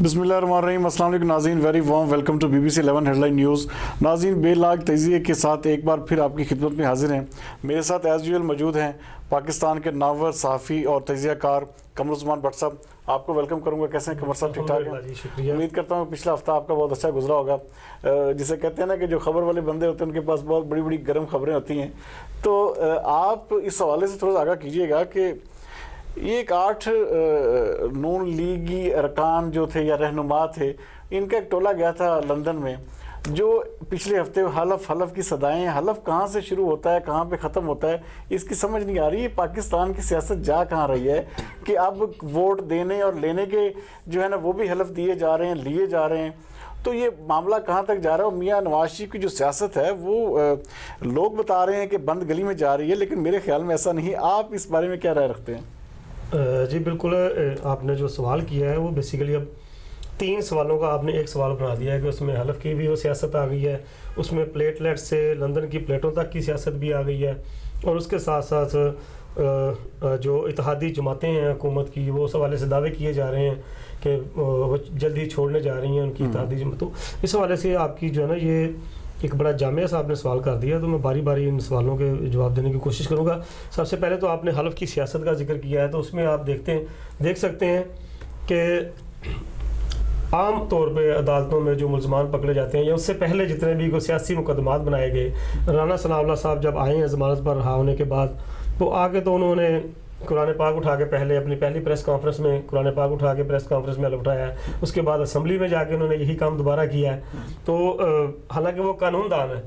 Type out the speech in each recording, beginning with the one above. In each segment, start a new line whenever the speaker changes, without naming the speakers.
बिस्मिल्लाहिर्रहमानिर्रहीम। अस्सलाम वालेकुम नाज़रीन, very warm welcome to BBC 11 headline news. नाज़रीन, बेलाग तजिए के साथ एक बार फिर आपकी खिदमत में हाजिर हैं। मेरे साथ एज़ यूजुअल मौजूद हैं पाकिस्तान के नामवर सहाफ़ी और तजियाकार कमरुज़्ज़मान भट्ट साहब। आपको वेलकम करूंगा। कैसे हैं कमर साहब? ठीक ठाक हैं? उम्मीद करता हूँ पिछला हफ्ता आपका बहुत अच्छा गुजरा होगा। जिसे कहते हैं ना कि जो खबर वाले बंदे होते हैं उनके पास बहुत बड़ी बड़ी गर्म खबरें होती हैं। तो आप इस हवाले से थोड़ा सा आगाह कीजिएगा कि ये एक 8 नून लीगी अरकान जो थे या रहनुमा थे, इनका एक टोला गया था लंदन में, जो पिछले हफ्ते हलफ की सदाएं, हलफ कहाँ से शुरू होता है कहाँ पे ख़त्म होता है इसकी समझ नहीं आ रही है। पाकिस्तान की सियासत जा कहाँ रही है कि अब वोट देने और लेने के जो है ना वो भी हलफ दिए जा रहे हैं, लिए जा रहे हैं। तो ये मामला कहाँ तक जा रहा है? और मियाँ नवाज शरीफ की जो सियासत है वो लोग बता रहे हैं कि बंद गली में जा रही है, लेकिन मेरे ख्याल में ऐसा नहीं। आप इस बारे में क्या राय रखते हैं?
जी बिल्कुल, आपने जो सवाल किया है वो बेसिकली अब 3 सवालों का आपने एक सवाल बना दिया है कि उसमें हलफ की भी वो सियासत आ गई है, उसमें प्लेटलेट से लंदन की प्लेटों तक की सियासत भी आ गई है, और उसके साथ साथ जो इत्तेहादी जमातें हैं हुकूमत की, वो उस हवाले से दावे किए जा रहे हैं कि वो जल्द ही छोड़ने जा रही हैं उनकी इत्तेहादी जमातों। इस हवाले से आपकी जो है ना ये एक बड़ा जामिया सा आपने सवाल कर दिया, तो मैं बारी बारी इन सवालों के जवाब देने की कोशिश करूंगा। सबसे पहले तो आपने हलफ की सियासत का जिक्र किया है, तो उसमें आप देख सकते हैं कि आम तौर पे अदालतों में जो मुल्ज़मान पकड़े जाते हैं या उससे पहले जितने भी कोई सियासी मुकदमात बनाए गए, राना सनाउल्लाह साहब जब आए हैं ज़मानत पर रहा होने के बाद, तो आगे तो उन्होंने कुरान पाक उठा के पहले अपनी पहली प्रेस कॉन्फ्रेंस में कुरान पाक उठा के प्रेस कॉन्फ्रेंस में उठाया है, उसके बाद असम्बली में जाके उन्होंने यही काम दोबारा किया है। तो हालांकि वो कानूनदान है,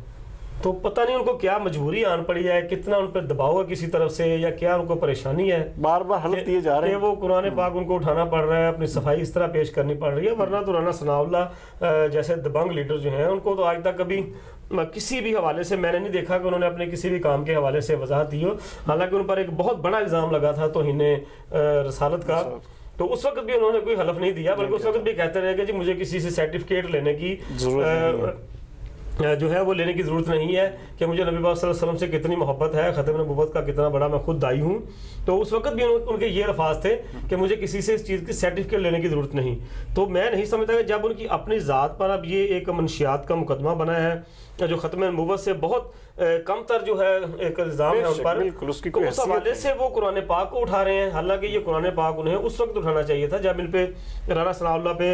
तो पता नहीं उनको क्या मजबूरी आन पड़ी है, कितना उन पर दबाव है किसी तरफ से, या क्या उनको परेशानी है,
बार बार हलफ दिए जा रहे हैं,
वो कुरान पाक उनको उठाना पड़ रहा है, अपनी सफाई इस तरह पेश करनी पड़ रही है। वरना तो राना सनाउल्लाह जैसे दबंग लीडर जो हैं उनको तो आज तक कभी किसी भी हवाले से मैंने नहीं देखा कि उन्होंने अपने किसी भी काम के हवाले से वजाहत दी हो। हालांकि उन पर एक बहुत बड़ा इल्ज़ाम लगा था तौहीन रसालत का, तो उस वक्त भी उन्होंने कोई हलफ नहीं दिया, बल्कि उस वक्त भी कहते रहे कि जी मुझे किसी से सर्टिफिकेट लेने की जो है वो लेने की ज़रूरत नहीं है कि मुझे नबी पाक सल्लल्लाहु अलैहि वसल्लम से कितनी मोहब्बत है, ख़त्म नबुव्वत का कितना बड़ा मैं खुद दाई हूँ। तो उस वक्त भी उनके ये अल्फाज थे कि मुझे किसी से इस चीज़ की सर्टिफिकेट लेने की ज़रूरत नहीं। तो मैं नहीं समझता कि जब उनकी अपनी ज़ात पर अब ये एक मंशियात का मुकदमा बना है जो ख़त्म नबुव्वत से बहुत कम तर जो है एक इल्ज़ाम है उन पर, तो उस हवाले से वो कुरान पाक को उठा रहे हैं। हालांकि ये कुरान पाक उन्हें उस वक्त उठाना चाहिए था जब इन पे राना सनाउल्लाह पे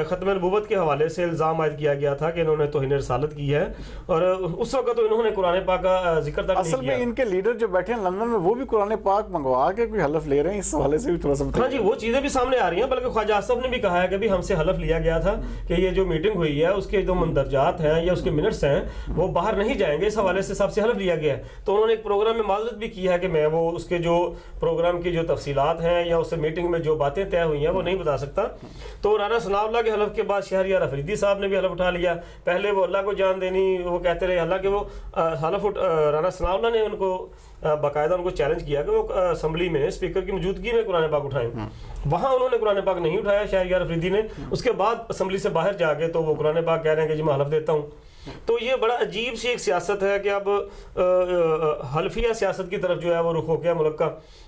ख़त्म नबुव्वत के हवाले से इल्ज़ाम आयद किया गया था कि इन्होंने तौहीन रसालत की है, और उस वक्त तो इन्होंने कुरान पाक का जिक्र तक
असल में इनके लीडर जो बैठे हैं लंदन में वो भी कुरान पाक मंगवा के कोई हलफ ले रहे हैं। इस हवाले से भी थोड़ा सा
हाँ जी, वो चीज़ें भी सामने आ रही हैं। बल्कि ख्वाजा आसफ ने भी कहा है कि भी हमसे हलफ लिया गया था कि ये जो मीटिंग हुई है उसके जो मंदरजात हैं या उसके मिनट्स हैं वो बाहर नहीं जाएंगे, इस हवाले से सबसे हलफ लिया गया है। तो उन्होंने एक प्रोग्राम में माजरत भी की है कि मैं वो उसके जो प्रोग्राम की जो तफसीलात हैं या उससे मीटिंग में जो बातें तय हुई हैं वो नहीं बता सकता। तो राना सनाउल्लाह के हलफ के बाद शहरियार अफरीदी साहब ने भी हलफ उठा लिया। पहले वो अल्लाह को जान देनी वो कहते रहे, हालांकि वो हलफ राना सनाउल्लाह ने उनको बाकायदा उनको चैलेंज किया कि वो असम्बली में स्पीकर की मौजूदगी में कुरान पाक उठाएं। वहाँ उन्होंने कुरान पाक नहीं उठाया शहरियार अफरीदी ने। उसके बाद असम्बली से बाहर जाके तो वो कुरान पाक कह रहे हैं कि जी मैं हलफ देता हूँ। तो ये बड़ा अजीब सी एक सियासत है कि अब हल्फिया सियासत की तरफ जो है वो रुख हो गया मुल्क का।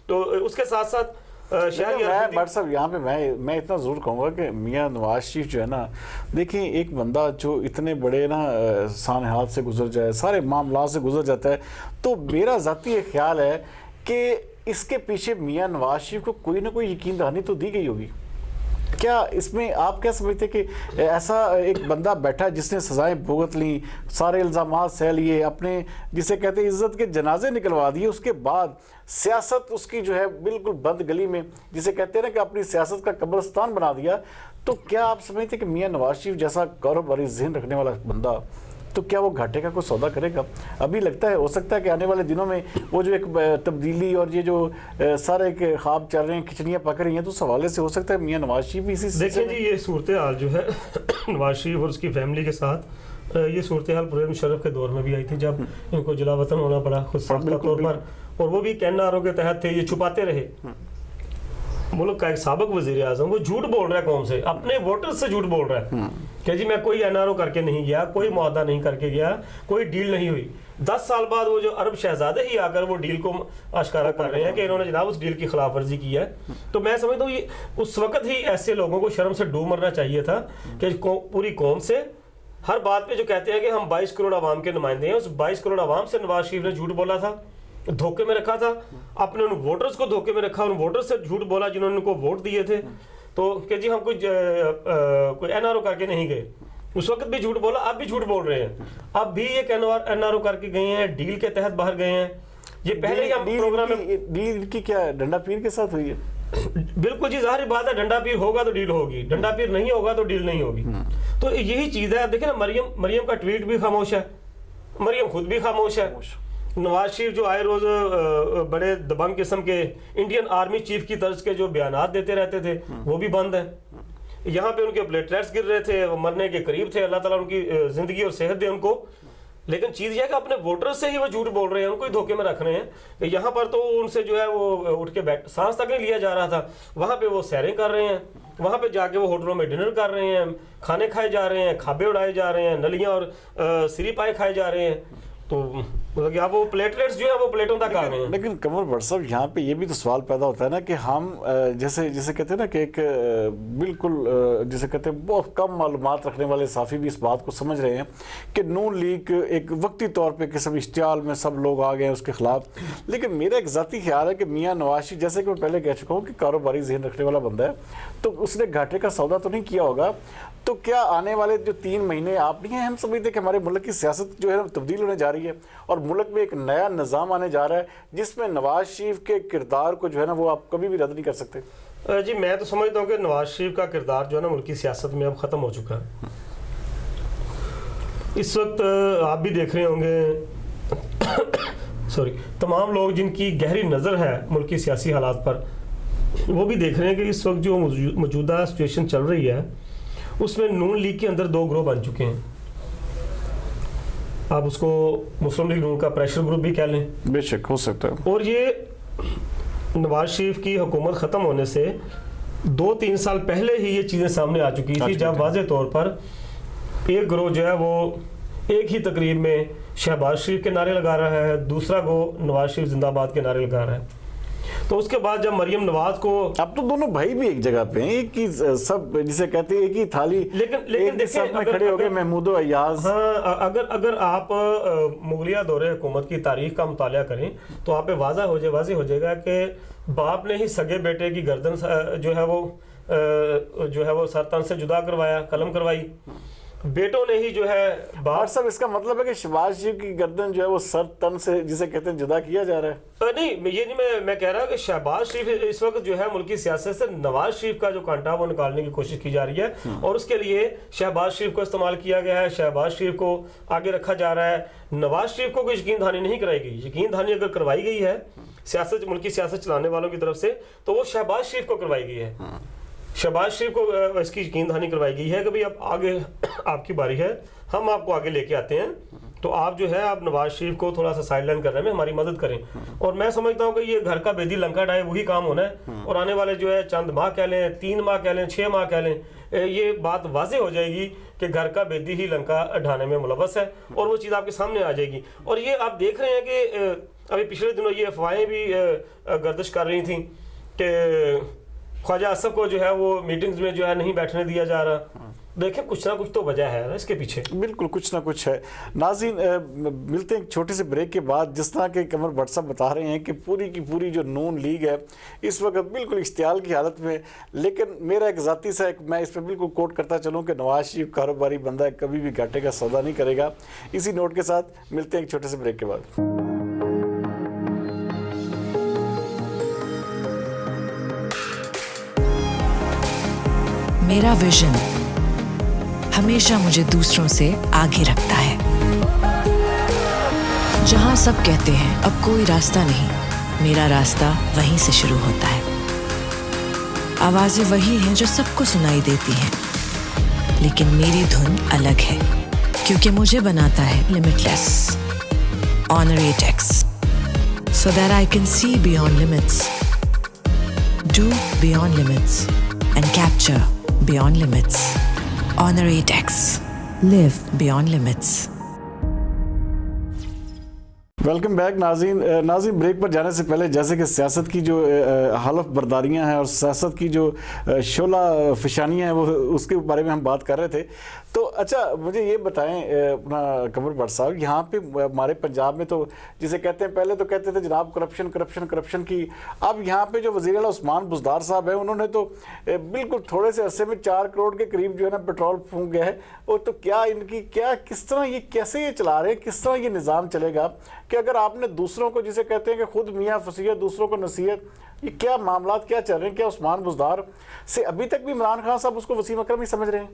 तो उसके साथ साथ
भट्ट साहब यहाँ पे मैं इतना ज़रूर कहूँगा कि मियाँ नवाज शरीफ जो है ना, देखिए एक बंदा जो इतने बड़े ना सानहात से गुजर जाए, सारे मामला से गुजर जाता है, तो मेरा ज़ाती एक ख्याल है कि इसके पीछे मियाँ नवाज शरीफ को कोई ना कोई यकीन दहानी तो दी गई होगी। क्या इसमें आप क्या समझते कि ऐसा एक बंदा बैठा जिसने सजाएं भुगत ली, सारे इल्ज़ामात सह लिए, अपने जिसे कहते हैं इज्जत के जनाजे निकलवा दिए, उसके बाद सियासत उसकी जो है बिल्कुल बंद गली में, जिसे कहते हैं ना कि अपनी सियासत का कब्रिस्तान बना दिया, तो क्या आप समझते कि मियाँ नवाज शरीफ जैसा कारोबारी ज़हन रखने वाला बंदा, तो क्या वो घाटे का कोई सौदा करेगा? अभी लगता है हो सकता है कि आने वाले दिनों में वो जो एक तब्दीली और ये जो सारे एक ख्वाब चल रहे हैं, खिचड़ियाँ पक रही हैं, तो उस हवाले से हो सकता है मियाँ नवाज शरीफ भी इसी
देखिए जी ये सूरत हाल जो है नवाज शरीफ और उसकी फैमिली के साथ ये सूरत हाल परवेज़ मुशर्रफ के दौर में भी आई थी जब इनको जलावतन होना पड़ा खुद साख्ता तौर पर, और वो भी NRO के तहत थे। ये छुपाते रहे। मुल्क का एक साबिक वज़ीर आज़म वो झूठ बोल रहा है कौम से, अपने वोटर्स से झूठ बोल रहा है कि जी मैं कोई NRO करके नहीं गया, कोई मुआहदा नहीं करके गया, कोई डील नहीं हुई। 10 साल बाद वो जो अरब शहजादे ही आकर वो डील को आश्कारा कर रहे हैं कि इन्होंने जनाब उस डील की खिलाफ वर्जी की है, तो मैं समझता हूँ ये उस वक्त ही ऐसे लोगों को शर्म से डूब मरना चाहिए था कि पूरी कौम से हर बात पे जो कहते हैं कि हम 22 करोड़ आवाम के नुमाइंदे हैं, उस 22 करोड़ आवाम से नवाज शरीफ ने झूठ बोला था, धोखे में रखा था, अपने उन वोटर्स को धोखे में रखा, उन वोटर्स से झूठ बोला जिन्होंने उनको वोट दिए थे, तो कि जी हम कोई एनआरओ करके नहीं गए, उस वक्त भी झूठ बोला, अब भी झूठ बोल रहे हैं, अब भी ये एनआरओ करके गए हैं, डील के तहत बाहर गए हैं। ये पहले ही हम प्रोग्राम में
डील की क्या डंडा पीर के साथ हुई है?
बिल्कुल जी, जाहिर बात है, डंडा पीर होगा तो डील होगी, डंडा पीर नहीं होगा तो डील नहीं होगी। तो यही चीज़ है। अब देखिए ना, मरियम का ट्वीट भी खामोश है, मरियम खुद भी खामोश है। नवाज शरीफ जो आए रोज बड़े दबंग किस्म के इंडियन आर्मी चीफ की तर्ज के जो बयानात देते रहते थे वो भी बंद है। यहाँ पे उनके प्लेटलेट्स गिर रहे थे, वो मरने के करीब थे, अल्लाह ताला उनकी जिंदगी और सेहत दे उनको। लेकिन चीज़ यह है कि अपने वोटर्स से ही वो झूठ बोल रहे हैं, उनको ही धोखे में रख रहे हैं। यहाँ पर तो उनसे जो है वो उठ के सांस तक नहीं लिया जा रहा था, वहाँ पे वो सैरें कर रहे हैं, वहाँ पे जाके वो होटलों में डिनर कर रहे हैं, खाने खाए जा रहे हैं, खाबे उड़ाए जा रहे हैं, नलियाँ और सिरी पाए खाए जा रहे हैं। तो मतलब आप वो प्लेटलेट्स जो है वो प्लेटों तक आ गए हैं।
लेकिन कमर भट्ट साहब, यहाँ पे ये भी तो सवाल पैदा होता है ना कि हम जैसे कहते हैं ना कि एक बिल्कुल जैसे कहते हैं बहुत कम मालूमात रखने वाले साफ़ी भी इस बात को समझ रहे हैं कि नून लीग एक वक्ती तौर पे किसी इश्तियाल में सब लोग आ गए हैं उसके खिलाफ। लेकिन मेरा एक ज़ाती ख्याल है कि मियाँ नवाज शरीफ, जैसे कि मैं पहले कह चुका हूँ कि कारोबारी जहन रखने वाला बंदा है, तो उसने घाटे का सौदा तो नहीं किया होगा। तो क्या आने वाले जो 3 महीने आप नहीं हैं, हम समझते कि हमारे मुल्क की सियासत जो है तब्दील होने जा रही है और मुल्क में एक नया निज़ाम आने जा रहा है जिसमें नवाज शरीफ के किरदार को जो है ना वो आप कभी भी रद्द नहीं कर सकते?
जी मैं तो समझता हूँ कि नवाज शरीफ का किरदार जो है ना मुल्क की सियासत में अब ख़त्म हो चुका है। इस वक्त आप भी देख रहे होंगे सॉरी, तमाम लोग जिनकी गहरी नज़र है मुल्क की सियासी हालात पर, वो भी देख रहे हैं कि इस वक्त जो मौजूदा सिचुएशन चल रही है उसमें नून लीग के अंदर 2 ग्रोह बन चुके हैं। आप उसको मुस्लिम लीग नून का प्रेशर ग्रुप भी कह लें,
बेशक हो सकता है।
और ये नवाज शरीफ की हुकूमत ख़त्म होने से 2-3 साल पहले ही ये चीज़ें सामने आ चुकी थी, जब वाज़े तौर पर एक ग्रोह जो है वो एक ही तकरीब में शहबाज शरीफ के नारे लगा रहा है, दूसरा ग्रोह नवाज शरीफ जिंदाबाद के नारे लगा रहा है। तो उसके बाद जब मरियम नवाज को, अब
तो दोनों भाई भी एक जगह पे हैं, एक ही सब जिसे कहते हैं एक ही थाली,
लेकिन
देखिए खड़े हो गए महमूद और अय्याज।
हाँ, अगर आप मुगलिया दौरे हुकूमत की तारीख का मुतालिया करें तो आप पे वाज़ेह हो जाएगा कि बाप ने ही सगे बेटे की गर्दन जो है वो सर तन से जुदा करवाया, कलम करवाई, बेटों ने ही जो है
बाप। सब इसका मतलब है कि शहबाज शरीफ की गर्दन जो है वो सर तन से जिसे कहते हैं जुदा किया जा रहा है?
नहीं, ये नहीं मैं कह रहा कि शहबाज शरीफ इस वक्त जो है मुल्क की सियासत से नवाज शरीफ का जो कांटा वो निकालने की कोशिश की जा रही है और उसके लिए शहबाज शरीफ को इस्तेमाल किया गया है, शहबाज शरीफ को आगे रखा जा रहा है। नवाज शरीफ को कोई यकीन दहानी नहीं कराई गई। यकीन दहानी अगर करवाई गई है सियासत, मुल्क की सियासत चलाने वालों की तरफ से, तो वो शहबाज शरीफ को करवाई गई है। शहबाज शरीफ को इसकी यकीन दहानी करवाई गई है कि भाई अब आगे आपकी बारी है, हम आपको आगे लेके आते हैं, तो आप जो है आप नवाज शरीफ को थोड़ा सा साइड लाइन करने में हमारी मदद करें। और मैं समझता हूँ कि ये घर का बेदी लंका डाए वही काम होना है और आने वाले जो है चंद माह कह लें, 3 माह कह लें, 6 माह कह लें, ये बात वाज़ेह हो जाएगी कि घर का बेदी ही लंका ढाने में मुलव्वस है और वो चीज़ आपके सामने आ जाएगी। और ये आप देख रहे हैं कि अभी पिछले दिनों ये अफवाहें भी गर्दिश कर रही थी कि ख्वाजा असफ को जो है वो मीटिंग्स में जो है नहीं बैठने दिया जा रहा। देखें कुछ ना कुछ तो वजह है ना इसके पीछे, बिल्कुल
कुछ ना कुछ है। नाज़रीन, मिलते हैं एक छोटे से ब्रेक के बाद। जिस तरह के कमर भट्ट साहब बता रहे हैं कि पूरी की पूरी जो नून लीग है इस वक्त बिल्कुल इश्तियाल की हालत में, लेकिन मेरा एक ज़ाती सा मैं इस पर बिल्कुल कोट करता चलूँ कि नवाज शरीफ कारोबारी बंदा है, कभी भी घाटे का सौदा नहीं करेगा। इसी नोट के साथ मिलते हैं एक छोटे से ब्रेक के बाद।
मेरा विजन हमेशा मुझे दूसरों से आगे रखता है। जहां सब कहते हैं अब कोई रास्ता नहीं, मेरा रास्ता वहीं से शुरू होता है। आवाजें वही हैं जो सबको सुनाई देती हैं, लेकिन मेरी धुन अलग है क्योंकि मुझे बनाता है लिमिटलेस ऑनरी टेक्स, so that I can see beyond limits, do beyond limits and capture beyond limits. Honor 8X. Live beyond limits.
नाज़रीन, वेलकम बैक नाज़रीन ब्रेक पर जाने से पहले जैसे कि सियासत की जो हलफ बर्दारियाँ हैं और सियासत की जो शोला फिशानियाँ हैं वो उसके बारे में हम बात कर रहे थे। तो अच्छा मुझे ये बताएं अपना कमर भट्ट साहब, यहाँ पे हमारे पंजाब में तो जिसे कहते हैं, पहले तो कहते थे जनाब करप्शन करप्शन करप्शन की, अब यहाँ पे जो वज़ीर आला उस्मान बुज़दार साहब हैं उन्होंने तो बिल्कुल थोड़े से अरसे में 4 करोड़ के करीब जो है ना पेट्रोल फूंक गया है। और तो क्या इनकी क्या किस तरह ये कैसे ये चला रहे हैं, किस तरह ये निज़ाम चलेगा कि अगर आपने दूसरों को जिसे कहते हैं कि खुद मियाँ फसीहत दूसरों को नसीहत, ये क्या मामलात क्या चल रहे हैं? क्या उस्मान बुज़दार से अभी तक भी इमरान खान साहब उसको वसीम अकरम ही समझ रहे हैं?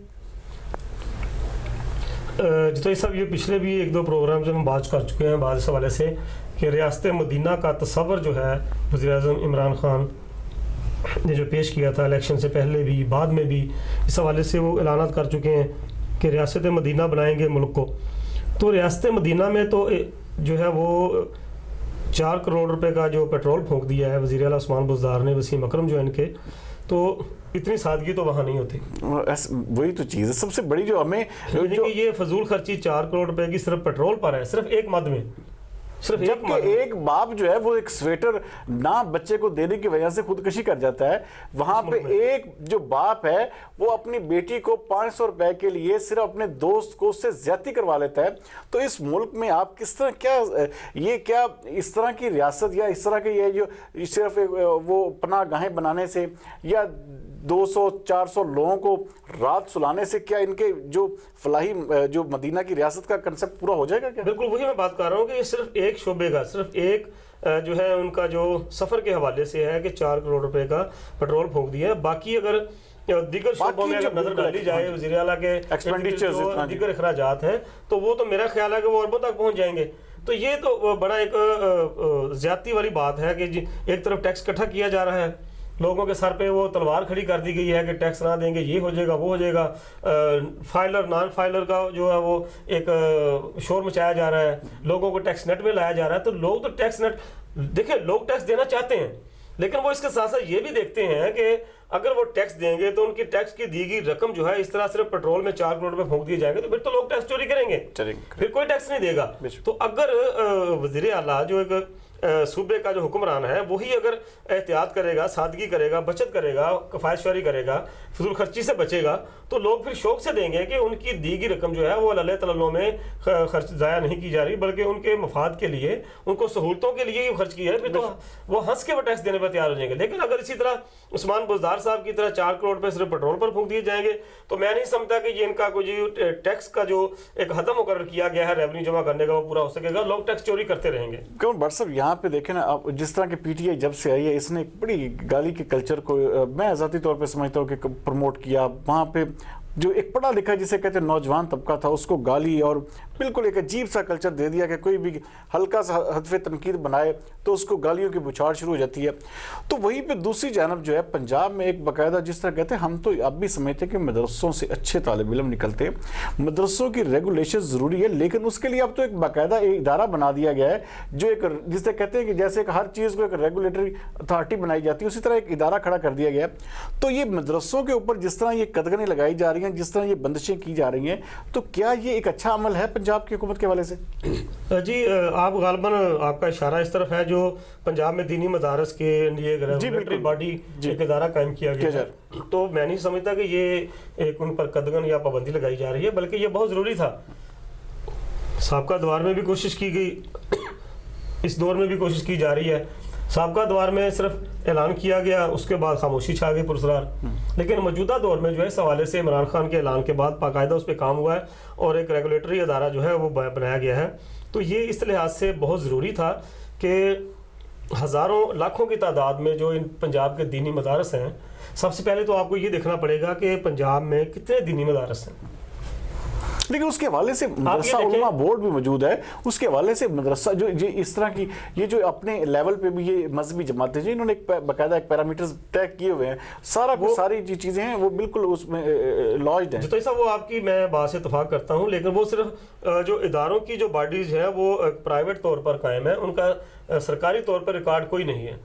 तो ये सब ये पिछले भी 1-2 प्रोग्राम से हम बात कर चुके हैं बाद इस हवाले से कि रियासत मदीना का तस्वर जो है वज़ीर-ए-आज़म इमरान खान ने जो पेश किया था इलेक्शन से पहले भी बाद में भी, इस हवाले से वो ऐलानात कर चुके हैं कि रियासत मदीना बनाएंगे मुल्क को। तो रियासत मदीना में तो जो है वो 4 करोड़ रुपए का जो पेट्रोल फूंक दिया है वज़ीर आला उस्मान बुज़दार ने, वसीम अकरम जो है इनके, तो इतनी सादगी तो वहाँ नहीं होती।
वही तो चीज़ है सबसे बड़ी जो हमें
जो ये फजूल खर्ची 4 करोड़ रुपए की सिर्फ पेट्रोल पर है, सिर्फ एक मद में, सिर्फ
एक बाप जो है वो एक स्वेटर ना बच्चे को देने की वजह से खुदकशी कर जाता है। वहां पे एक जो बाप है वो अपनी बेटी को 500 रुपए के लिए सिर्फ अपने दोस्त को उससे ज्यादती करवा लेता है। तो इस मुल्क में आप किस तरह क्या इस तरह की रियासत या इस तरह के ये जो सिर्फ वो पनाहगाहें बनाने से या 200-400 लोगों को रात सुलाने से क्या इनके जो फलाही जो मदीना की रियासत का कंसेप्ट पूरा हो जाएगा क्या?
बिल्कुल वही मैं बात कर रहा हूँ कि ये सिर्फ एक शोबे का, सिर्फ एक जो है उनका जो सफ़र के हवाले से है कि 4 करोड़ रुपए का पेट्रोल फूंक दिया है। बाकी अगर दीगर शोबों में अगर नजर डाली जाए वज़ीर आला के एक्सपेंडिचर दीगर अखराजात हैं तो वो तो मेरा ख्याल है कि वो अरबों तक पहुँच जाएंगे। तो ये तो बड़ा एक ज्यादती वाली बात है कि एक तरफ टैक्स इकट्ठा किया जा रहा है, लोगों के सर पे वो तलवार खड़ी कर दी गई है कि टैक्स ना देंगे ये हो जाएगा वो हो जाएगा। फाइलर नॉन फाइलर का जो है वो एक शोर मचाया जा रहा है, लोगों को टैक्स नेट में लाया जा रहा है। तो लोग तो टैक्स नेट देखिए, लोग टैक्स देना चाहते हैं लेकिन वो इसके साथ साथ ये भी देखते हैं कि अगर वो टैक्स देंगे तो उनकी टैक्स की दी गई रकम जो है इस तरह सिर्फ पेट्रोल में 4 करोड़ रुपए फूंक दिए जाएंगे तो फिर तो लोग टैक्स चोरी करेंगे, फिर कोई टैक्स नहीं देगा। तो अगर वज़ीर आला जो एक सूबे का जो हुक्मरान है वही अगर एहतियात करेगा, सादगी करेगा, बचत करेगा, कफायतशारी करेगा, फजूल खर्ची से बचेगा तो लोग फिर शौक से देंगे कि उनकी दी गई रकम जो है वो अल्लाह तआला में खर्च ज़ाया नहीं की जा रही बल्कि उनके मफाद के लिए, उनको सहूलतों के लिए ही खर्च किया है। फिर तो वो हंस के वो टैक्स देने पर तैयार हो जाएंगे। लेकिन अगर इसी तरह उस्मान बुज़दार साहब की तरह 4 करोड़ रुपए सिर्फ पेट्रोल पर फूंक दिए जाएंगे तो मैं नहीं समझता कि ये इनका कोई टैक्स का जो एक हदम मुकर्रर किया गया है रेवेन्यू जमा करने का वो पूरा हो सकेगा। लोग टैक्स चोरी करते रहेंगे।
क्यों बट साहब यहाँ पे देखें ना आप, जिस तरह के पीटीआई जब से आई है इसने एक बड़ी गाली के कल्चर को मैं ज़ाती तौर पे समझता हूँ कि प्रमोट किया। वहाँ पे जो एक पढ़ा लिखा जिसे कहते हैं नौजवान तबका था उसको गाली और बिल्कुल एक अजीब सा कल्चर दे दिया कि कोई भी हल्का सा हदफ़े तनकीद बनाए तो उसको गालियों की बुछाड़ शुरू हो जाती है। तो वहीं पे दूसरी जानब जो है पंजाब में एक बाकायदा जिस तरह कहते हैं, हम तो अब भी समझते हैं कि मदरसों से अच्छे तालिब इल्म निकलते हैं, मदरसों की रेगुलेशन ज़रूरी है लेकिन उसके लिए अब तो एक बाकायदा इदारा बना दिया गया है जो एक जिसे कहते हैं कि जैसे हर चीज़ को एक रेगुलेटरी अथॉरिटी बनाई जाती है उसी तरह एक इदारा खड़ा कर दिया गया है। तो ये मदरसों के ऊपर जिस तरह ये कदगनें लगाई जा रही हैं, जिस तरह ये बंदिशें की जा रही हैं, तो क्या ये एक अच्छा अमल है पंजाब की हुकूमत के हवाले से?
जी आप गालबन आपका इशारा इस तरफ है जो पंजाब में दीनी मदारस के लिए रेगुलेटरी बॉडी एक इदारा कायम किया गया है। तो मैं नहीं समझता कि ये एक उन पर कदगन या पाबंदी लगाई जा रही है बल्कि ये बहुत ज़रूरी था। साबका दौर में भी कोशिश की गई, इस दौर में भी कोशिश की जा रही है। साबका दौर में सिर्फ ऐलान किया गया, उसके बाद खामोशी छा गई पुरस्कार। लेकिन मौजूदा दौर में जो है इस हवाले से इमरान खान के ऐलान के बाद बाकायदा उस पर काम हुआ है और एक रेगुलेटरी अदारा जो है वो बनाया गया है। तो ये इस लिहाज से बहुत ज़रूरी था कि हज़ारों लाखों की तादाद में जो इन पंजाब के दीनी मदारस हैं, सबसे पहले तो आपको ये देखना पड़ेगा कि पंजाब में कितने दीनी मदारस हैं।
लेकिन उसके हवाले से मदरसा उलमा बोर्ड भी मौजूद है, उसके हवाले से मदरसा जो इस तरह की ये जो अपने लेवल पे भी ये मजहबी जमातें जो इन्होंने बाकायदा एक पैरामीटर्स तय किए हुए हैं, सारी जो चीज़ें हैं वो बिल्कुल उसमें लॉज्ड हैं।
तो ऐसा वो आपकी मैं बात से इत्तेफाक करता हूँ लेकिन वो सिर्फ जो इदारों की जो बॉडीज़ हैं वो प्राइवेट तौर पर कायम है, उनका सरकारी तौर पर रिकॉर्ड कोई नहीं है।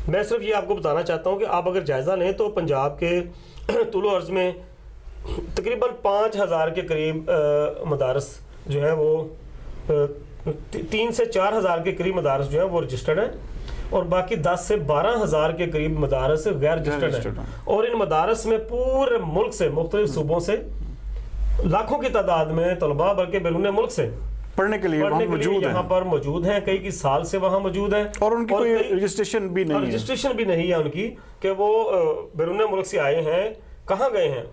मैं सिर्फ ये आपको बताना चाहता हूँ कि आप अगर जायज़ा लें तो पंजाब के तुलो अर्ज़ में तकरीबन 5000 के करीब मदारस जो है वो 3 سے 4 ہزار کے قریب مدارس جو ہیں وہ رجسٹرڈ ہیں اور باقی 10 سے 12 ہزار کے قریب مدارس غیر رجسٹرڈ ہیں اور ان مدارس میں پورے ملک سے مختلف صوبوں سے لاکھوں کی تعداد میں طلباء بلکہ بیرون ملک سے
پڑھنے کے لیے
یہاں پر موجود ہیں، کئی سال سے وہاں موجود ہیں
اور ان کی کوئی رجسٹریشن بھی
نہیں ہے ان کی کہ وہ بیرون ملک سے آئے ہیں، کہاں گئے ہیں،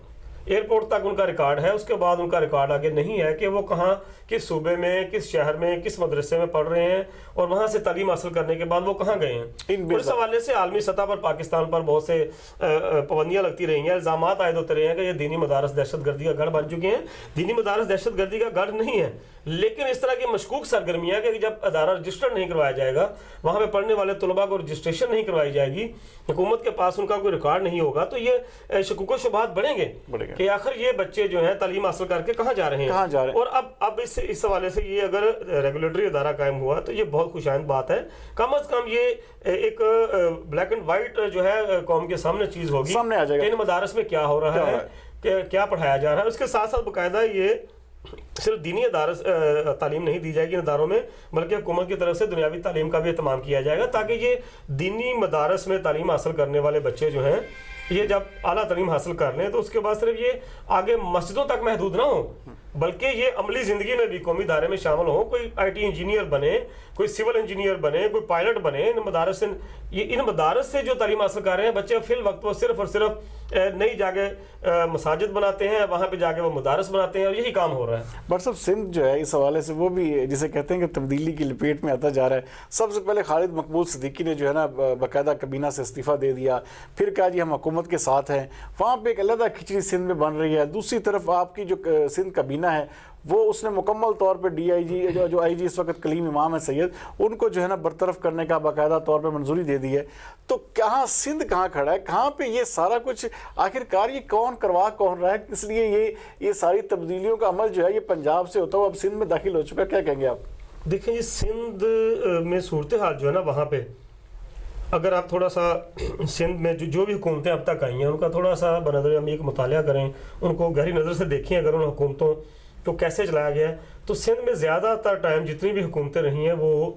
ایئرپورٹ تک ان کا ریکارڈ ہے، اس کے بعد ان کا ریکارڈ آگے نہیں ہے کہ وہ کہاں، کس صوبے میں، کس شہر میں، کس مدرسے میں پڑھ رہے ہیں اور وہاں سے تعلیم حاصل کرنے کے بعد وہ کہاں گئے ہیں۔ اس حوالے سے عالمی سطح پر پاکستان پر بہت سے پابندیاں لگتی رہی ہیں، الزامات عائد ہوتے رہے ہیں کہ یہ دینی مدارس دہشت گردی کا گڑھ بن چکے ہیں۔ دینی مدارس دہشت گردی کا گڑھ نہیں ہے، لیکن اس طرح کی مشکوک سرگرمیاں کہ جب ادارہ رجسٹر نہیں کروایا جائے گا، وہاں پہ پڑھنے والے طلباء کو رجسٹریشن نہیں کروائی جائے گی، حکومت کے پاس ان کا کوئی ریکارڈ نہیں ہوگا، تو یہ شکوک و شبہات بڑھیں گے کہ آخر یہ بچے جو ہیں تعلیم حاصل کر کے کہاں جا رہے ہیں۔ اور اب اس حوالے سے یہ اگر ریگولیٹری ادارہ قائم ہوا تو یہ بہت خوش آئند بات ہے، کم از کم یہ ایک بلیک اینڈ وائٹ جو ہے قوم کے سامنے چیز ہوگی کہ ان مدارس میں کیا ہو رہا ہے، کہ کیا پڑھایا جا رہا ہے۔ اس کے ساتھ ساتھ باقاعدہ یہ صرف دینی تعلیم نہیں دی جائے گی ان اداروں میں، بلکہ حکومت کی طرف سے دنیاوی تعلیم کا بھی اہتمام کیا جائے گا تاکہ یہ دینی مدارس میں تعلیم حاصل کرنے والے بچے جو ہیں یہ جب اعلیٰ تعلیم حاصل کر لیں تو اس کے بعد صرف یہ آگے مسجدوں تک محدود نہ ہوں، بلکہ یہ عملی زندگی میں بھی قومی ادارے میں شامل ہوں، کوئی آئی ٹی انجینئر بنے، کوئی سول انجینئر بنے، کوئی پائلٹ بنے۔ ان مدارس سے جو تعلیم حاصل کر رہے ہیں بچے فی الوقت وہ صرف اور صرف نئی جگہ مساجد بناتے ہیں، وہاں پہ جا کے وہ مدارس بناتے ہیں اور یہی کام ہو رہا ہے۔
بٹ صاحب سندھ جو ہے اس حوالے سے وہ بھی جسے کہتے ہیں کہ تبدیلی کی لپیٹ میں آتا جا رہا ہے۔ سب سے پہلے خالد مقبول صدیقی نے جو ہے نا باقاعدہ کابینہ سے استعفیٰ دے دیا، پھر کہا جی ہم حکومت کے ساتھ ہیں، وہاں پہ ایک علیحدہ کھچڑی سندھ میں بن رہی ہے۔ دوسری طرف آپ کی جو سندھ کابینہ ہے وہ اس نے مکمل طور پہ ڈی آئی جی جو آئی جی اس وقت کلیم امام ہے سید، ان کو جو ہے نا برطرف کرنے کا باقاعدہ طور پہ منظوری دے دی ہے۔ تو کہاں سندھ کہاں کھڑا ہے، کہاں پہ یہ سارا کچھ آخرکار یہ کون رہا ہے، اس لیے یہ ساری تبدیلیوں کا عمل جو ہے یہ پنجاب سے ہوتا ہوا اب سندھ میں داخل ہو چکا، کیا کہیں گے آپ؟
دیکھیں یہ سندھ میں صورتحال جو ہے نا وہاں پہ اگر آپ تھوڑا سا سندھ میں جو بھی حکومتیں اب تک آئی ہیں ان کا تھوڑا سا بنظر عام ایک مطالعہ کریں، ان کو گہری نظر سے دیکھیں اگر ان حکومتوں کو کیسے چلایا گیا ہے، تو سندھ میں زیادہ تر ٹائم جتنی بھی حکومتیں رہی ہیں وہ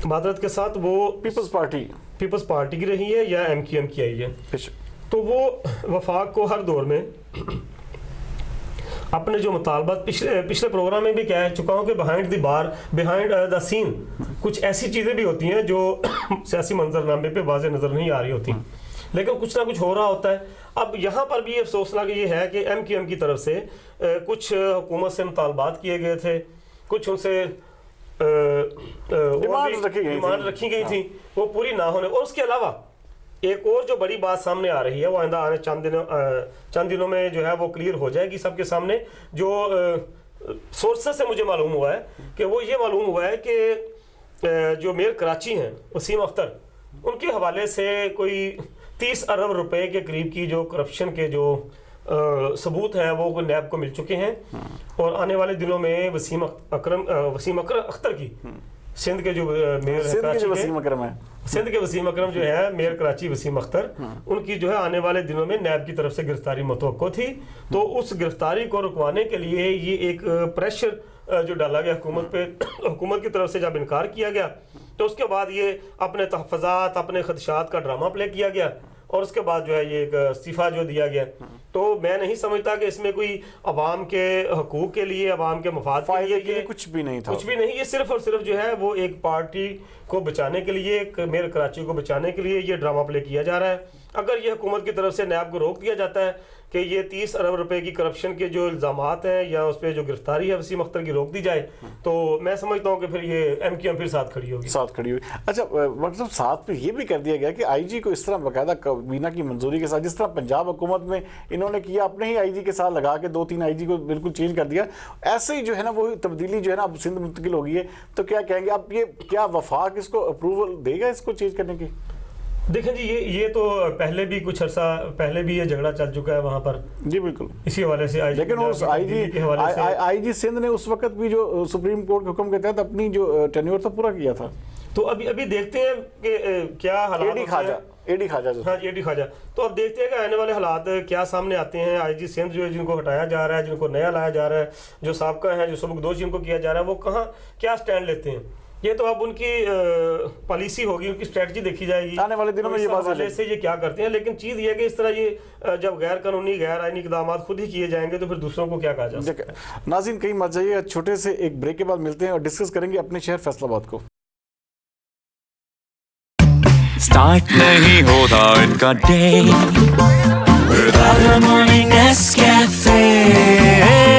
معذرت کے ساتھ وہ پیپلز پارٹی کی رہی ہے یا ایم کیو ایم کی آئی ہے، تو وہ وفاق کو ہر دور میں اپنے جو مطالبات پچھلے پروگرام میں بھی کہہ چکا ہوں کہ بیہائنڈ دا سین کچھ ایسی چیزیں بھی ہوتی ہیں جو سیاسی منظرنامے پہ واضح نظر نہیں آ رہی ہوتی، لیکن کچھ نہ کچھ ہو رہا ہوتا ہے۔ اب یہاں پر بھی افسوسناک یہ ہے کہ ایم کیو ایم کی طرف سے کچھ حکومت سے مطالبات کیے گئے تھے، کچھ ان سے ڈیمانڈ رکھی گئی تھی، وہ پوری نہ ہونے، اور اس کے علاوہ ایک اور جو بڑی بات سامنے آ رہی ہے وہ آئندہ آنے چند دنوں میں جو ہے وہ کلیئر ہو جائے گی سب کے سامنے، جو سورسز سے مجھے معلوم ہوا ہے کہ وہ یہ معلوم ہوا ہے کہ جو میئر کراچی ہیں وسیم اختر، ان کے حوالے سے کوئی 30 ارب روپے کے قریب کی جو کرپشن کے جو ثبوت ہیں وہ نیب کو مل چکے ہیں، اور آنے والے دنوں میں وسیم اختر کی سندھ کے جو میئر سندھ کے وسیم اکرم جو ہے میئر کراچی وسیم اختر، ان کی جو ہے آنے والے دنوں میں نیب کی طرف سے گرفتاری متوقع تھی، تو اس گرفتاری کو رکوانے کے لیے یہ ایک پریشر جو ڈالا گیا حکومت کی طرف سے جب انکار کیا گیا تو اس کے بعد یہ اپنے تحفظات اپنے خدشات کا ڈرامہ پلے کیا گیا، اور اس کے بعد جو ہے یہ ایک استعفیٰ جو دیا گیا، تو میں نہیں سمجھتا کہ اس میں کوئی عوام کے حقوق کے لیے عوام کے مفاد کے لیے یہ
کچھ بھی نہیں تھا،
یہ صرف اور صرف جو ہے وہ ایک پارٹی کو بچانے کے لیے، میئر کراچی کو بچانے کے لیے یہ ڈرامہ پلے کیا جا رہا ہے۔ اگر یہ حکومت کی طرف سے نیب کو روک دیا جاتا ہے کہ یہ 30 ارب روپے کی کرپشن کے جو الزامات ہیں یا اس پہ جو گرفتاری ہے وسیم اختر کی روک دی جائے، تو میں سمجھتا ہوں کہ پھر یہ ایم کیو ایم پھر ساتھ کھڑی ہوگی۔
اچھا مطلب ساتھ پہ یہ بھی کر دیا گیا کہ آئی جی کو اس طرح باقاعدہ کابینہ کی منظوری کے ساتھ، جس طرح پنجاب حکومت میں انہوں نے کیا اپنے ہی آئی جی کے ساتھ لگا کے 2-3 آئی جی کو بالکل چینج کر دیا، ایسے ہی جو ہے نا وہ تبدیلی جو ہے نا اب سندھ منتقل ہو گئی ہے، تو کیا کہیں گے اب یہ کیا وفاق اس کو اپروول دے گا اس کو چینج کرنے کی؟
دیکھیں جی یہ تو پہلے بھی کچھ عرصہ پہلے بھی یہ جھگڑا چل چکا ہے وہاں پر،
جی بالکل اسی
حوالے سے،
لیکن آئی جی سندھ نے اس وقت بھی جو سپریم کورٹ کے حکم کے تحت اپنی جو ٹینیور تھا پورا کیا تھا،
تو ابھی دیکھتے ہیں کہ کیا حالات
ایڈی خواجہ
ہاں جی ایڈی خواجہ. تو اب دیکھتے ہیں کہ آنے والے حالات کیا سامنے آتے ہیں. آئی جی سندھ جو ہے جن کو ہٹایا جا رہا ہے, جن کو نیا لایا جا رہا ہے, جو سابقہ ہیں جو سبکدوش جن کو کیا جا رہا ہے, وہ کہاں کیا سٹینڈ لیتے ہیں. یہ تو اب ان کی پالیسی ہوگی, ان کی اسٹریٹجی دیکھی جائے گی
آنے والے دنوں میں. یہ
حوالے سے یہ کیا کرتے ہیں. لیکن چیز یہ ہے کہ اس طرح یہ جب غیر قانونی غیر آئینی اقدامات خود ہی کیے جائیں گے تو پھر دوسروں کو کیا کہا جا سکتا ہے.
ناظرین کہیں مت جائیے, چھوٹے سے ایک بریک کے بعد ملتے ہیں اور ڈسکس کریں گے اپنے شہر فیصل آباد کو.
Start نہیں ہوتا ان کا day without a morning Nescafe.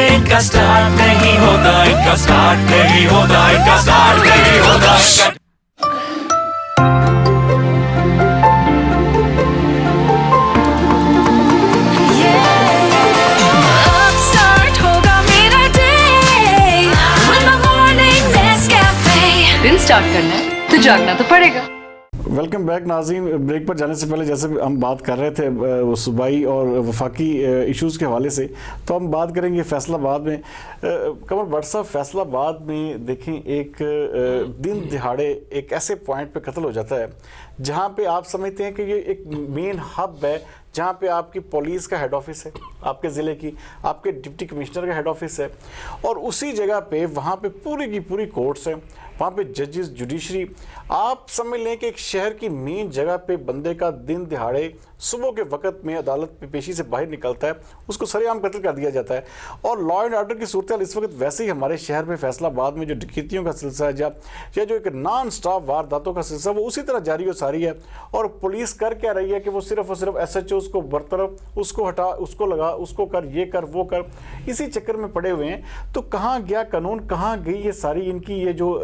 ان کا start نہیں ہوتا, ان کا start نہیں ہوتا, ان کا start نہیں ہوتا.
اب start ہوگا میرا day with my morning Nescafe.
دن سٹارٹ کرنا ہے تو جاگنا تو پڑے گا.
ویلکم بیک ناظرین. بریک پر جانے سے پہلے جیسے ہم بات کر رہے تھے صوبائی اور وفاقی ایشوز کے حوالے سے, تو ہم بات کریں گے فیصل آباد میں. قمر بٹ صاحب, فیصل آباد میں دیکھیں ایک دن دہاڑے ایک ایسے پوائنٹ پہ قتل ہو جاتا ہے جہاں پہ آپ سمجھتے ہیں کہ یہ ایک مین ہب ہے, جہاں پہ آپ کی پولیس کا ہیڈ آفس ہے, آپ کے ضلع کی, آپ کے ڈپٹی کمشنر کا ہیڈ آفس ہے, اور اسی جگہ پہ وہاں پہ پوری کی پوری کورٹس ہیں, وہاں پہ ججز, جوڈیشری. آپ سمجھ لیں کہ ایک شہر کی مین جگہ پہ بندے کا دن دہاڑے صبح کے وقت میں عدالت پہ پیشی سے باہر نکلتا ہے, اس کو سرعام قتل کر دیا جاتا ہے. اور لا اینڈ آرڈر کی صورتحال اس وقت ویسے ہی ہمارے شہر میں فیصل آباد میں جو ڈکیتیوں کا سلسلہ ہے یا جو ایک نان سٹاپ وارداتوں کا سلسلہ وہ اسی طرح جاری و ساری ہے. اور پولیس کر کیا رہی ہے کہ وہ صرف اور صرف ایس ایچ اوز کو برطرف, اس کو ہٹا, اس کو لگا, اس کو کر, یہ کر, وہ کر, اسی چکر میں پڑے ہوئے ہیں. تو کہاں گیا قانون, کہاں گئی یہ ساری ان کی یہ جو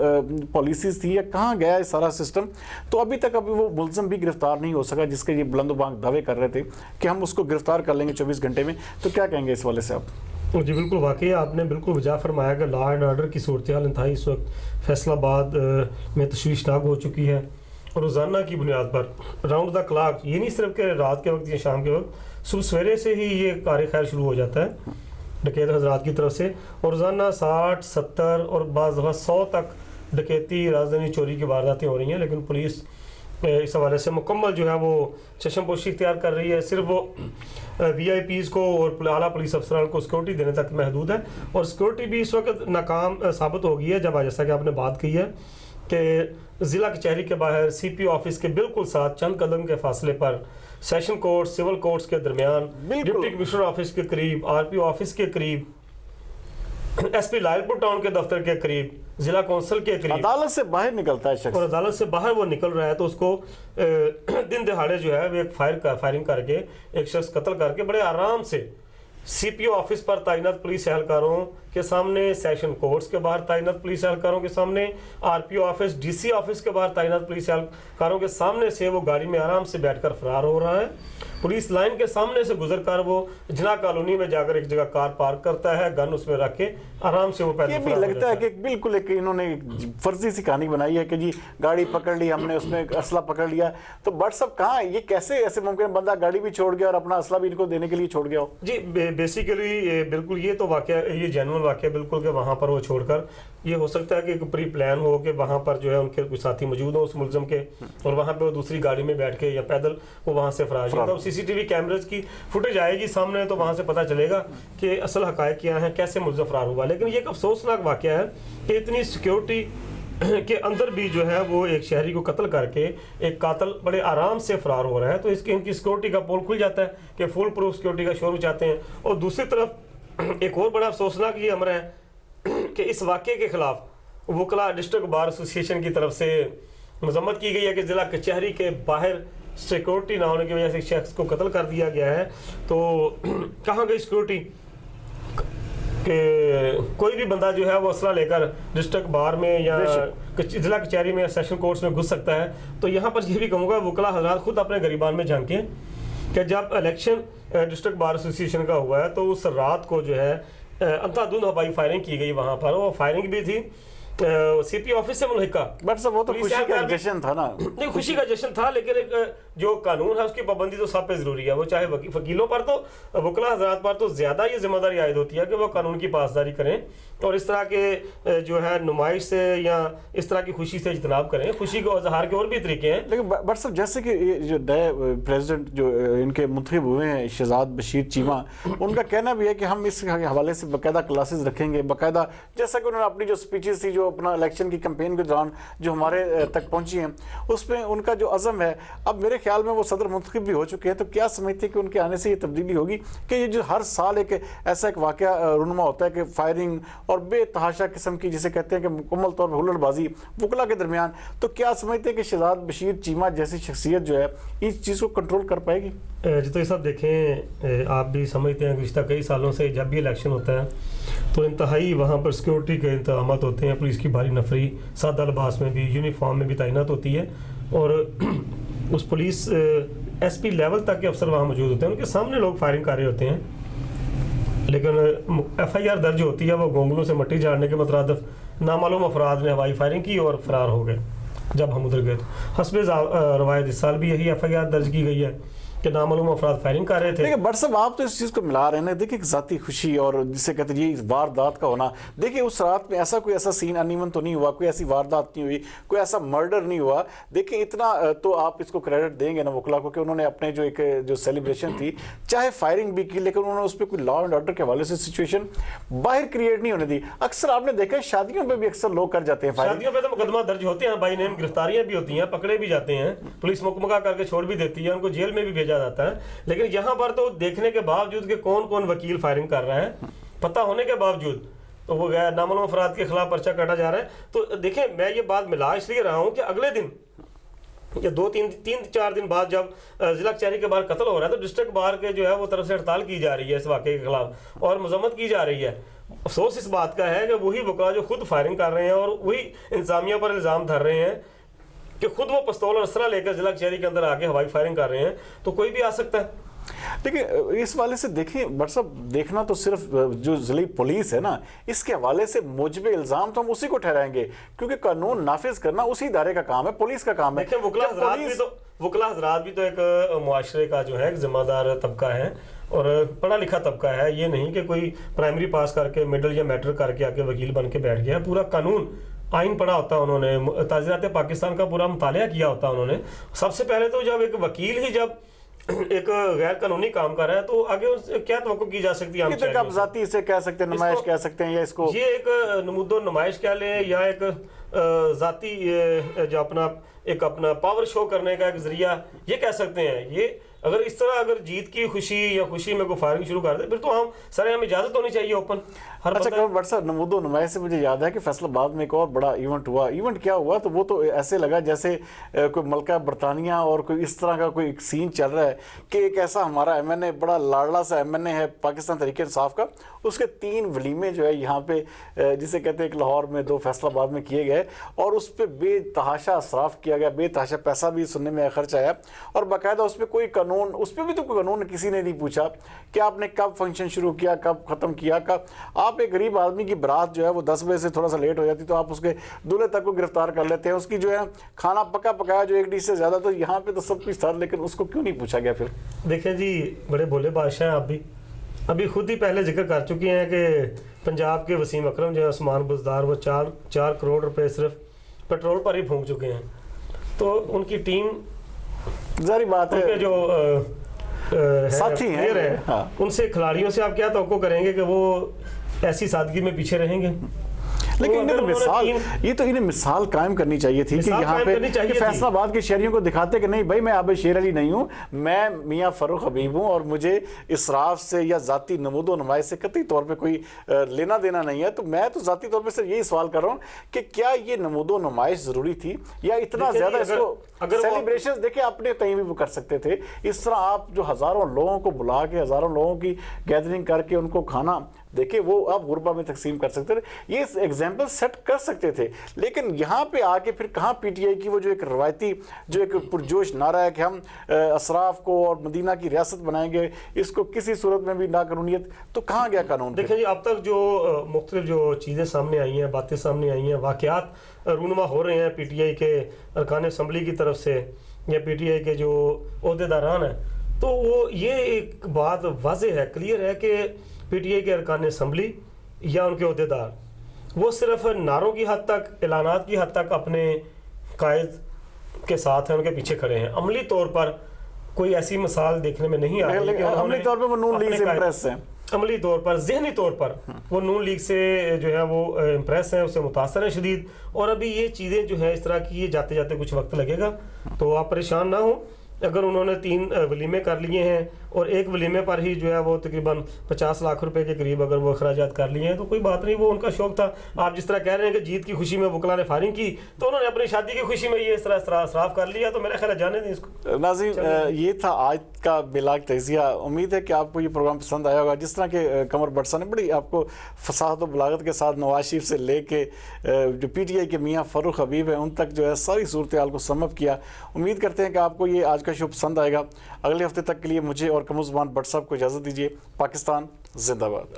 پالیسیز تھی, یا کہاں گیا یہ سارا سسٹم. تو ابھی تک وہ ملزم بھی گرفتار نہیں ہو سکا جس کے یہ بلند و بانگ دعوے کر رہے تھے کہ ہم اس کو گرفتار کر لیں گے 24 گھنٹے میں. تو کیا کہیں گے اس والے سے آپ؟
جی بالکل, واقعی آپ نے بالکل وجہ فرمایا کہ لا اینڈ آرڈر کی صورتحال انتہائی اس وقت فیصل آباد میں تشویشناک ہو چکی ہے. اور روزانہ کی بنیاد پر راؤنڈ دا کلاک, یہ نہیں صرف کہ رات کے وقت یا شام کے وقت, صبح سویرے سے ہی یہ کار خیر شروع ہو جاتا ہے ڈکیت حضرات کی طرف سے. اور روزانہ 60, 70 اور بعض دفعہ 100 تک ڈکیتی, رازدانی چوری کی وارداتیں ہو رہی ہیں. لیکن پولیس اس حوالے سے مکمل جو ہے وہ چشم پوشی اختیار کر رہی ہے. صرف وہ وی آئی پیز کو اور اعلیٰ پولیس افسران کو سیکورٹی دینے تک محدود ہے. اور سیکورٹی بھی اس وقت ناکام ثابت ہو گئی ہے جب جیسا کہ آپ نے بات کی ہے کہ ضلع کچہری کے باہر سی پی او آفس کے بالکل ساتھ چند قدم کے فاصلے پر سیشن کورٹ, سول کورٹس کے درمیان, ڈپٹی کمشنر آفس کے قریب, آر پی او آفس کے قریب, ایس پی لائل پور ٹاؤن کے دفتر کے قریب, ضلع کونسل کے قریب
عدالت سے باہر نکلتا ہے شخص,
اور عدالت سے باہر وہ نکل رہا ہے تو اس کو دن دہاڑے جو ہے وہ ایک فائرنگ کر کے ایک شخص قتل کر کے بڑے آرام سے سی پی او آفس پر تعینات پولیس اہلکاروں کے سامنے, سیشن کورٹس کے باہر تعینات پولیس اہلکاروں کے سامنے, R P O office, D C office کے باہر تعینات پولیس اہلکاروں کے سامنے سے وہ گاڑی میں آرام سے بیٹھ کر فرار ہو رہا ہے. پولیس لائن کے سامنے سے گزر کر وہ جنا کالونی میں جا کر ایک جگہ کار پارک کرتا ہے, گن اس میں رکھ کے آرام سے وہ پیدل
یہ بھی لگتا ہے کہ بالکل ایک انہوں نے فرضی سی کہانی بنائی ہے کہ جی گاڑی پکڑ لی ہم نے, اس میں اسلحہ پکڑ لیا. تو بٹ صاحب کہاں یہ کیسے ایسے ممکن بندہ گاڑی بھی چھوڑ گیا اور اپنا اسلحہ بھی ان کو دینے کے لیے چھوڑ گیا ہو؟
جی بیسیکلی بالکل یہ تو واقعہ, یہ جینوئن واقعہ بالکل کہ وہاں پر وہ چھوڑ کر, یہ ہو سکتا ہے کہ ایک پری پلان ہو کہ وہاں پر جو ہے ان کے کوئی ساتھی موجود ہوں اس ملزم کے, اور وہاں پہ وہ دوسری گاڑی میں بیٹھ کے یا پیدل وہ وہاں سے فرار ہوا. تو سی سی ٹی وی کیمرز کی فوٹیج آئے گی سامنے تو وہاں سے پتہ چلے گا کہ اصل حقائق کیا ہیں, کیسے ملزم فرار ہوا. لیکن یہ ایک افسوسناک واقعہ ہے کہ اتنی سیکیورٹی کے اندر بھی جو ہے وہ ایک شہری کو قتل کر کے ایک قاتل بڑے آرام سے فرار ہو رہا ہے. تو اس کی ان کی سیکورٹی کا پول کھل جاتا ہے کہ فل پروف سیکورٹی کا شور چاہتے ہیں. اور دوسری طرف ایک اور بڑا افسوسناک یہ امر ہے کہ اس واقعے کے خلاف وکلا ڈسٹرکٹ بار ایسوسی ایشن کی طرف سے مذمت کی گئی ہے کہ ضلع کچہری کے باہر سیکورٹی نہ ہونے کی وجہ سے شخص کو قتل کر دیا گیا ہے. تو کہاں گئی سیکورٹی کہ کوئی بھی بندہ جو ہے وہ اسلحہ لے کر ڈسٹرکٹ بار میں یا ضلع کچہری میں یا سیشن کورٹس میں گھس سکتا ہے. تو یہاں پر یہ بھی کہوں گا وکلا حضرات خود اپنے گریبان میں جھانکیں کہ جب الیکشن ڈسٹرکٹ بار ایسوسی ایشن کا ہوا ہے تو اس رات کو جو ہے اندھا دھند ہوائی فائرنگ کی گئی وہاں پر. وہ فائرنگ بھی تھی CP ऑफिस से मुल्हिका।
बट सब वो तो
पुलिस
खुशी का
एहलकार भी-
जश्न था ना।
नहीं, खुशी का जश्न था, लेकिन एक जो कानून है उसकी पाबंदी तो सब पे जरूरी है। वो चाहे वकीलों पर तो वकला हजरात पर तो ज्यादा ये जिम्मेदारी आयद होती है कि वो कानून की पासदारी करें और इस तरह के जो है नुमाइश से या इस तरह की खुशी से इज्तनाब करें। खुशी को इजहार के और भी तरीके हैं।
लेकिन बट साहब जैसे कि ये जो नए प्रेसिडेंट जो इनके मुंतखब हुए हैं शहजाद बशीर चीमा, उनका कहना भी है कि हम इस हवाले से बाकायदा क्लासेस रखेंगे, बाकायदा जैसा कि उन्होंने अपनी जो स्पीचेस थी जो अपना इलेक्शन की कैंपेन के दौरान जो हमारे तक पहुंची हैं उसमें उनका जो अज़म है, अब मेरे ख्याल में वो सदर मुंतखब भी हो चुके हैं। तो क्या समझते हैं कि उनके आने से ये तब्दीली होगी कि ये जो हर साल एक ऐसा एक वाक़या रुनुमा होता है कि फायरिंग और बेतहाशा किस्म की जिसे कहते हैं कि मुकम्मल तौर पर हुल्लड़बाजी वकला के दरमियान, तो क्या समझते हैं कि शहजाद बशीर चीमा जैसी शख्सियत जो है इस चीज़ को कंट्रोल कर पाएगी?
जितना सब देखें, आप भी समझते हैं गुज़श्ता कई सालों से जब भी इलेक्शन होता है तो इंतहाई वहाँ पर सिक्योरिटी के इंतजाम होते हैं। पुलिस की भारी नफरी सादा लिबास में भी, यूनिफॉर्म में भी तैनात होती है और उस पुलिस SP लेवल तक के अफसर वहाँ मौजूद होते हैं। उनके सामने लोग फायरिंग कर रहे होते हैं, लेकिन FIR दर्ज होती है वो गोंगलों से मट्टी झाड़ने के मतरादफ नामालूम अफराद ने हवाई फायरिंग की और फरार हो गए। जब हम उधर गए तो हस्बे रवायत इस साल भी यही FIR दर्ज की गई है कि नामालूम अफराद फायरिंग कर रहे थे।
देखिए बट साहब आप तो इस चीज़ को मिला रहे हैं ना। देखिए ज़ाती खुशी और जिसे कहते हैं ये वारदात का होना, देखिए उस रात में ऐसा कोई ऐसा सीन अनइवन तो नहीं हुआ, कोई ऐसी वारदात नहीं हुई, कोई ऐसा मर्डर नहीं हुआ। देखिए इतना तो आप इसको क्रेडिट देंगे ना वकला को कि उन्होंने अपने जो एक जो सेलिब्रेशन थी चाहे फायरिंग भी की, लेकिन उन्होंने उस पर कोई लॉ एंड ऑर्डर के हवाले से सिचुएशन बाहर क्रिएट नहीं होने दी। अक्सर आपने देखा शादियों में भी अक्सर लोग कर जाते हैं फायरिंग।
शादियों पे तो मुकदमा दर्ज होते हैं, बाई नेम गिरफ्तारियां भी होती हैं, पकड़े भी जाते हैं, पुलिस मुकमका करके छोड़ भी देती है, उनको जेल में भी भेजा जाता है। लेकिन यहाँ पर तो देखने के बावजूद कि कौन कौन वकील फायरिंग कर रहा है, पता होने के बावजूद तो वो गया नामालूम अफराद के खिलाफ पर्चा काटा जा रहा है। तो देखें, मैं ये बात मिला इसलिए रहा हूँ कि अगले दिन या 2-3-4 दिन बाद जब जिला कचहरी के बाहर कत्ल हो रहा है तो डिस्ट्रिक्ट बार के जो है वो तरफ से हड़ताल की जा रही है इस वाक़े के खिलाफ और मजम्मत की जा रही है। अफसोस इस बात का है कि वही वकला जो खुद फायरिंग कर रहे हैं और वही इंतजामिया पर इल्ज़ाम धर रहे हैं कि खुद वो पिस्तौल और असरा लेकर जिला कचहरी के अंदर आके हवाई फायरिंग कर रहे हैं, तो कोई भी आ सकता है।
देखिए इस वाले से देखिए बट साहब देखना तो सिर्फ जो जिले पुलिस है ना, इसके हवाले से मुजब इल्ज़ाम तो हम उसी को ठहराएंगे क्योंकि कानून नाफिज करना उसी इदारे का काम है, पुलिस का काम है।
देखिए वकला हजरात भी तो एक मुआशरे का जो है जिम्मेदार तबका है और पढ़ा लिखा तबका है। ये नहीं कि कोई प्राइमरी पास करके मिडिल या मैट्रिक करके आके वकील बन के बैठ गया। पूरा कानून आइन पढ़ा होता है उन्होंने, ताज़ीरात पाकिस्तान का पूरा मुतालिया किया होता है उन्होंने। सबसे पहले तो जब एक वकील ही जब एक गैर कानूनी काम कर रहा है तो आगे उससे क्या तवक्को की जा सकती है?
आप जाती इसे कह सकते हैं, नुमाइश कह सकते हैं, या इसको
ये एक नमूदो नुमाइश कह लें या एक जाती जो अपना पावर शो करने का एक जरिया ये कह सकते हैं। ये अगर इस तरह अगर जीत की खुशी या खुशी में कोई फायरिंग शुरू कर दे फिर तो हम सर हमें इजाजत होनी चाहिए ओपन हर
अच्छा बट सर नमूदो नुमाइश से मुझे याद है कि फैसलाबाद में एक और बड़ा इवेंट हुआ। इवेंट क्या हुआ तो वो तो ऐसे लगा जैसे कोई मलका बरतानिया और कोई इस तरह का कोई सीन चल रहा है कि एक ऐसा हमारा MNA बड़ा लाडला सा MNA है पाकिस्तान तहरीक इंसाफ का, उसके 3 वलीमे जो है यहाँ पे जिसे कहते हैं एक लाहौर में 2 फैसलाबाद में किए गए और उस पर बेतहाशा असराफ किया गया, बेतहाशा पैसा भी सुनने में खर्च आया और बाकायदा उस पर कोई कानून, उस पर भी तो कोई कानून किसी ने नहीं पूछा कि आपने कब फंक्शन शुरू किया, कब ख़त्म किया, कब आप एक गरीब आदमी की बारात जो है वो 10 बजे से थोड़ा सा लेट हो जाती तो आप उसके दूल्हे तक को गिरफ्तार कर लेते हैं, उसकी जो है खाना पका पकाया जो 1 डिश से ज़्यादा, तो यहाँ पे तो सब कुछ था लेकिन उसको क्यों नहीं पूछा गया? फिर
देखें जी बड़े भोले बादशाह हैं आप भी, अभी खुद ही पहले जिक्र कर चुके हैं कि पंजाब के वसीम अकरम जो है उस्मान बुज़दार वो 4 करोड़ रुपए सिर्फ पेट्रोल पर ही फूंक चुके हैं। तो उनकी टीम
जारी बात है
जो
साथी हैं
हाँ। उनसे खिलाड़ियों से आप क्या तवक्को करेंगे कि वो ऐसी सादगी में पीछे रहेंगे?
लेकिन इन्हें तो मिसाल, ये तो इन्हें मिसाल कायम करनी चाहिए थी कि यहाँ पे कि फैसलाबाद के शहरियों को दिखाते कि नहीं भाई मैं आबिद शेर अली नहीं हूँ, मैं मियाँ फरूख हबीब हूँ और मुझे इसराफ से या ज़ाती नमूदो नुमाइश से कतई तौर पे कोई लेना देना नहीं है। तो मैं तो ज़ाती तौर पे सिर्फ यही सवाल कर रहा हूँ कि क्या ये नमूदो नुमाइश ज़रूरी थी या इतना ज़्यादा इसको सेलिब्रेशन देखिए अपने कहीं भी कर सकते थे। इस तरह आप जो हज़ारों लोगों को बुला के हज़ारों लोगों की गैदरिंग करके उनको खाना देखिए वो आप गुरबा में तकसीम कर सकते थे। ये ایگزامپل سیٹ کر سکتے تھے، لیکن یہاں پہ آ کے پھر کہاں پی ٹی آئی کی وہ جو ایک روایتی جو ایک پرجوش نعرہ ہے کہ ہم اسراف کو اور مدینہ کی ریاست بنائیں گے، اس کو کسی صورت میں بھی ناقانونیت، تو کہاں گیا قانون؟
دیکھیں جی اب تک جو مختلف جو چیزیں سامنے آئی ہیں، باتیں سامنے آئی ہیں، واقعات رونما ہو رہے ہیں پی ٹی آئی کے ارکان اسمبلی کی طرف سے یا پی ٹی آئی کے جو عہدیداران ہیں، تو وہ یہ ایک بات واضح ہے، کلیئر ہے کہ پی ٹی آئی کے ارکان اسمبلی یا ان کے عہدیدار وہ صرف نعروں کی حد تک، اعلانات کی حد تک اپنے قائد کے ساتھ ہیں، ان کے پیچھے کھڑے ہیں. عملی طور پر کوئی ایسی مثال دیکھنے میں نہیں آ رہی کہ
عملی طور پہ وہ نون لیگ سے امپریس ہیں،
عملی طور پر، ذہنی طور پر وہ نون لیگ سے جو ہے وہ امپریس ہیں، اس سے متاثر ہیں شدید. اور ابھی یہ چیزیں جو ہے اس طرح کی یہ جاتے جاتے کچھ وقت لگے گا، تو آپ پریشان نہ ہوں. اگر انہوں نے 3 ولیمے کر لیے ہیں اور ایک ولیمے پر ہی جو ہے وہ تقریباً 50 لاکھ روپے کے قریب اگر وہ اخراجات کر لیے ہیں تو کوئی بات نہیں، وہ ان کا شوق تھا. آپ جس طرح کہہ رہے ہیں کہ جیت کی خوشی میں وکلا نے فائرنگ کی، تو انہوں نے اپنی شادی کی خوشی میں یہ اس طرح اسراف کر لیا، تو میرا خیال ہے جانے دیں اس کو.
ناظرین یہ تھا آج کا بلاگ تجزیہ. امید ہے کہ آپ کو یہ پروگرام پسند آیا ہوگا. جس طرح کہ قمر بٹ صاحب نے بڑی آپ کو فصاحت و بلاغت کے ساتھ نواز شریف سے لے کے جو پی ٹی آئی کے میاں فاروق حبیب ہیں ان تک جو ہے ساری صورتحال کو سم اپ کیا. امید کرتے ہیں کہ آپ کو یہ آج کا شو پسند آئے گا. اگلے ہفتے تک کے لیے مجھے اور قمر زمان بٹ صاحب کو اجازت دیجیے. پاکستان زندہ باد.